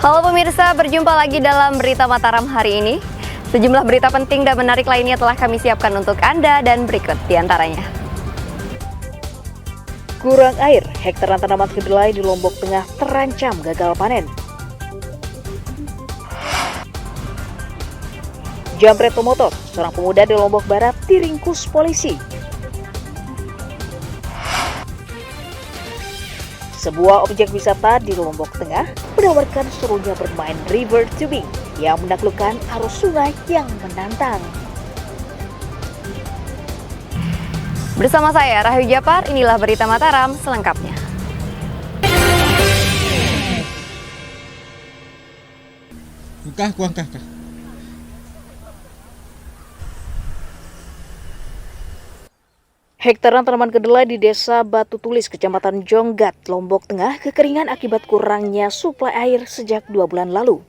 Halo pemirsa, berjumpa lagi dalam Berita Mataram hari ini. Sejumlah berita penting dan menarik lainnya telah kami siapkan untuk Anda dan berikut diantaranya. Kurang air, hektaran tanaman kedelai di Lombok Tengah terancam gagal panen. Jambret pemotor, seorang pemuda di Lombok Barat diringkus polisi. Sebuah objek wisata di Lombok Tengah menawarkan serunya bermain river tubing yang menaklukkan arus sungai yang menantang. Bersama saya, Rahayu Japar, inilah Berita Mataram selengkapnya. Kuangkah. Hektaran tanaman kedelai di Desa Batu Tulis, Kecamatan Jonggat, Lombok Tengah kekeringan akibat kurangnya suplai air sejak 2 bulan lalu.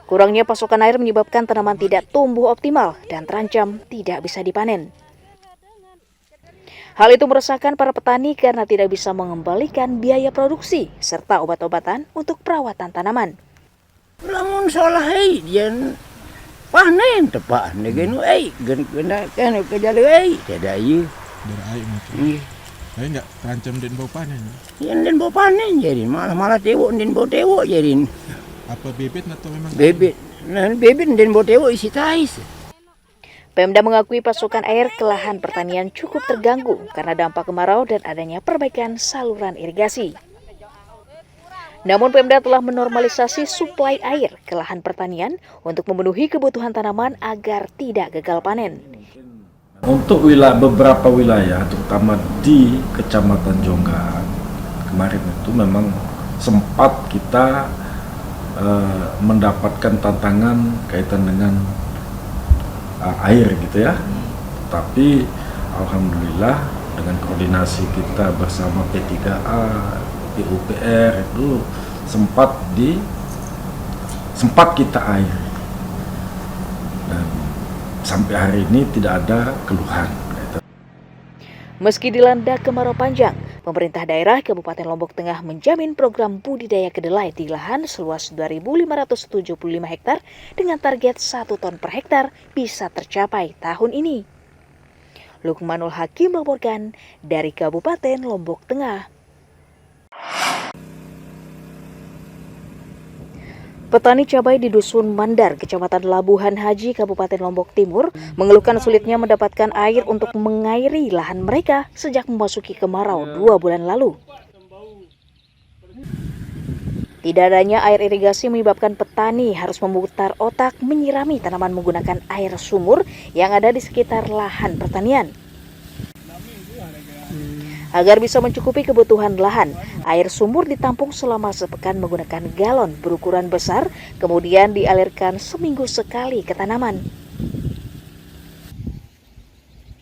Kurangnya pasokan air menyebabkan tanaman tidak tumbuh optimal dan terancam tidak bisa dipanen. Hal itu meresahkan para petani karena tidak bisa mengembalikan biaya produksi serta obat-obatan untuk perawatan tanaman. Lamun salah jen panen tepat negenu gena kan kejale tidak ieu Dari air macam. Saya enggak terancam den bau panen. yang den bau panen jadi malah tewok den bau tewok jadi Apa bebek atau memang bebek den bau tewok isi tais. Pemda mengakui pasokan air ke lahan pertanian cukup terganggu karena dampak kemarau dan adanya perbaikan saluran irigasi. Namun Pemda telah menormalisasi suplai air ke lahan pertanian untuk memenuhi kebutuhan tanaman agar tidak gagal panen. Untuk beberapa wilayah, terutama di Kecamatan Jonggat, kemarin itu memang sempat kita mendapatkan tantangan kaitan dengan air gitu ya. Tapi alhamdulillah dengan koordinasi kita bersama P3A, PUPR itu sempat kita air. Dan sampai hari ini tidak ada keluhan. Meski dilanda kemarau panjang, pemerintah daerah Kabupaten Lombok Tengah menjamin program budidaya kedelai di lahan seluas 2.575 hektar dengan target 1 ton per hektar bisa tercapai tahun ini. Lukmanul Hakim melaporkan dari Kabupaten Lombok Tengah. Petani cabai di Dusun Mandar, Kecamatan Labuhan Haji, Kabupaten Lombok Timur, mengeluhkan sulitnya mendapatkan air untuk mengairi lahan mereka sejak memasuki kemarau 2 bulan lalu. Tidak adanya air irigasi menyebabkan petani harus memutar otak menyirami tanaman menggunakan air sumur yang ada di sekitar lahan pertanian. Agar bisa mencukupi kebutuhan lahan, air sumur ditampung selama sepekan menggunakan galon berukuran besar, kemudian dialirkan seminggu sekali ke tanaman.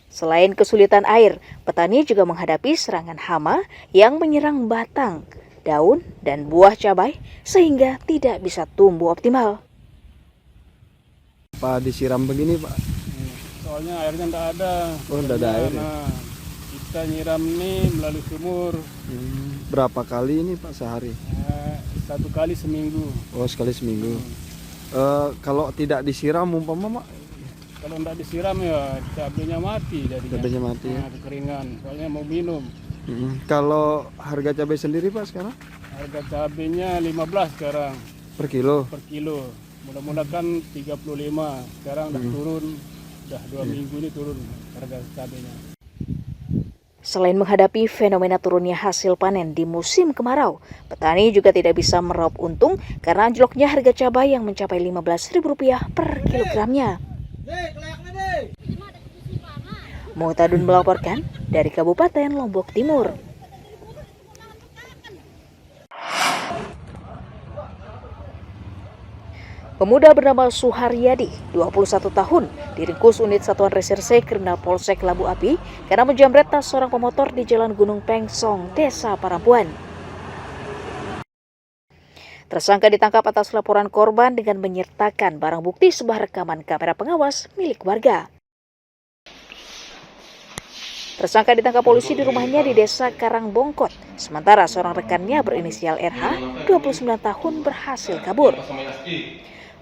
Selain kesulitan air, petani juga menghadapi serangan hama yang menyerang batang, daun, dan buah cabai sehingga tidak bisa tumbuh optimal. Pak disiram begini Pak? Soalnya airnya tidak ada. Oh, tidak ada air ya? Kita nyiram ini melalui sumur. Berapa kali ini Pak sehari? 1 kali seminggu. Oh, sekali seminggu. Kalau tidak disiram umpama Pak? Kalau tidak disiram ya cabenya mati jadinya. Cabenya mati ya? Kekeringan, soalnya mau minum. Kalau harga cabai sendiri Pak sekarang? Harga cabenya 15 sekarang. Per kilo? Per kilo. Mula-mula kan 35, sekarang udah turun. Udah 2 minggu ini turun harga cabenya. Selain menghadapi fenomena turunnya hasil panen di musim kemarau, petani juga tidak bisa meraup untung karena anjloknya harga cabai yang mencapai Rp15.000 per kilogramnya. Muhtadun melaporkan dari Kabupaten Lombok Timur. Pemuda bernama Suharyadi, 21 tahun, diringkus unit Satuan Reserse Kriminal Polsek Labu Api karena menjamret tas seorang pemotor di Jalan Gunung Pengsong, Desa Parampuan. Tersangka ditangkap atas laporan korban dengan menyertakan barang bukti sebuah rekaman kamera pengawas milik warga. Tersangka ditangkap polisi di rumahnya di Desa Karangbongkot. Sementara seorang rekannya berinisial RH, 29 tahun, berhasil kabur.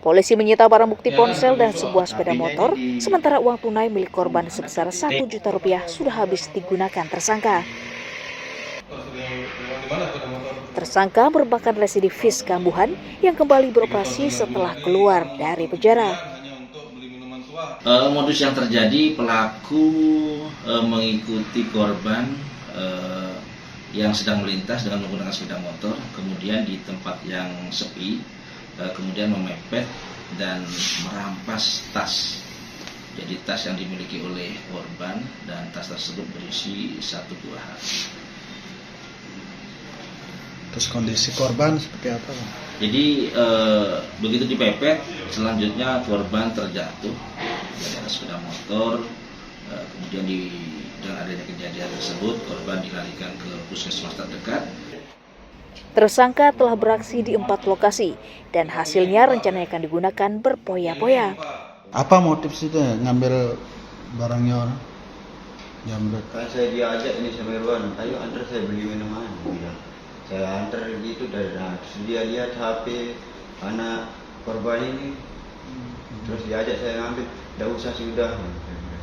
Polisi menyita barang bukti ponsel dan sebuah sepeda motor, sementara uang tunai milik korban sebesar 1 juta rupiah sudah habis digunakan tersangka. Tersangka merupakan residivis kambuhan yang kembali beroperasi setelah keluar dari penjara. Modus yang terjadi, pelaku mengikuti korban yang sedang melintas dengan menggunakan sepeda motor, kemudian di tempat yang sepi, kemudian memepet dan merampas tas. Jadi tas yang dimiliki oleh korban, dan tas tersebut berisi 1 buah HP. Terus kondisi korban seperti apa, Bang? Jadi begitu dipepet, selanjutnya korban terjatuh dari atas sepeda motor. Kemudian dengan adanya kejadian tersebut, korban dilarikan ke puskesmas terdekat. Tersangka telah beraksi di 4 lokasi dan hasilnya rencananya akan digunakan berpoya-poya. Apa motif sih ngambil barangnya orang? Jambret. Kan saya diajak ini sama Irwan, ayo antar saya beli minuman. Bilang. Saya antar gitu dari terus dia lihat HP anak korban ini, terus diajak saya ngambil. Tidak usah sudah,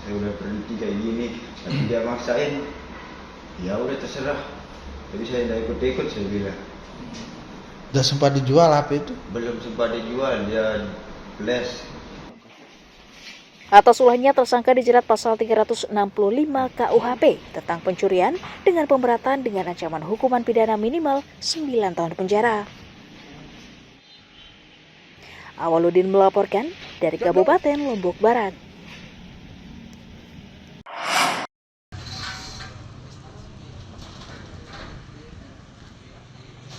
saya udah berhenti kayak gini. Tapi dia maksain, ya udah terserah. Tapi saya tidak ikut-ikut, saya bilang. Udah sempat dijual HP itu? Belum sempat dijual, dia flash. Atas ulahnya tersangka dijerat pasal 365 KUHP tentang pencurian dengan pemberatan dengan ancaman hukuman pidana minimal 9 tahun penjara. Awaludin melaporkan dari Kabupaten Lombok Barat.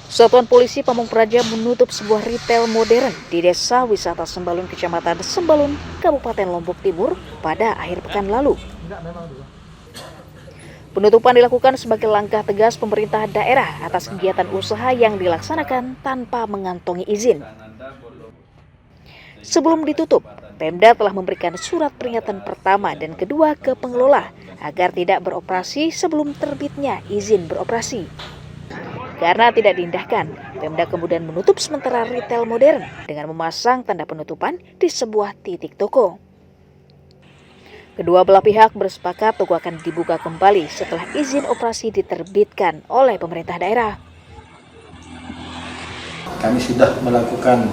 Satuan Polisi Pamong Praja menutup sebuah retail modern di Desa Wisata Sembalun, Kecamatan Sembalun, Kabupaten Lombok Timur pada akhir pekan lalu. Penutupan dilakukan sebagai langkah tegas pemerintah daerah atas kegiatan usaha yang dilaksanakan tanpa mengantongi izin. Sebelum ditutup, Pemda telah memberikan surat peringatan pertama dan kedua ke pengelola agar tidak beroperasi sebelum terbitnya izin beroperasi. Karena tidak diindahkan, Pemda kemudian menutup sementara retail modern dengan memasang tanda penutupan di sebuah titik toko. Kedua belah pihak bersepakat toko akan dibuka kembali setelah izin operasi diterbitkan oleh pemerintah daerah. Kami sudah melakukan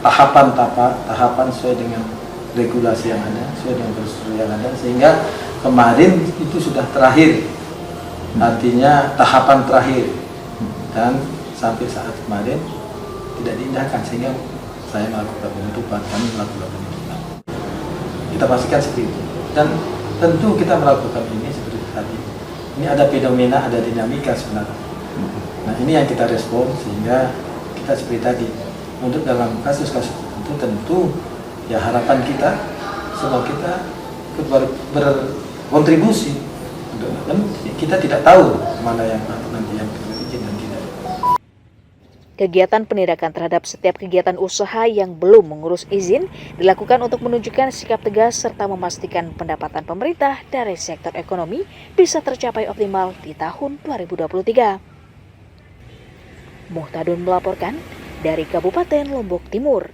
tahapan sesuai dengan regulasi yang ada, sesuai dengan prosedur yang ada, sehingga kemarin itu sudah terakhir, artinya tahapan terakhir. Dan sampai saat kemarin tidak diindahkan, sehingga saya melakukan penutupan, kami melakukan penutupan. Kita pastikan seperti itu. Dan tentu kita melakukan ini seperti tadi. Ini ada fenomena, ada dinamika sebenarnya. Nah ini yang kita respon, sehingga kita seperti tadi. Untuk dalam kasus-kasus tertentu, tentu ya harapan kita semua kita berkontribusi. Dan kita tidak tahu mana yang nanti yang izin dan tidak. Kegiatan penindakan terhadap setiap kegiatan usaha yang belum mengurus izin dilakukan untuk menunjukkan sikap tegas serta memastikan pendapatan pemerintah dari sektor ekonomi bisa tercapai optimal di tahun 2023. Muhtadun melaporkan dari Kabupaten Lombok Timur.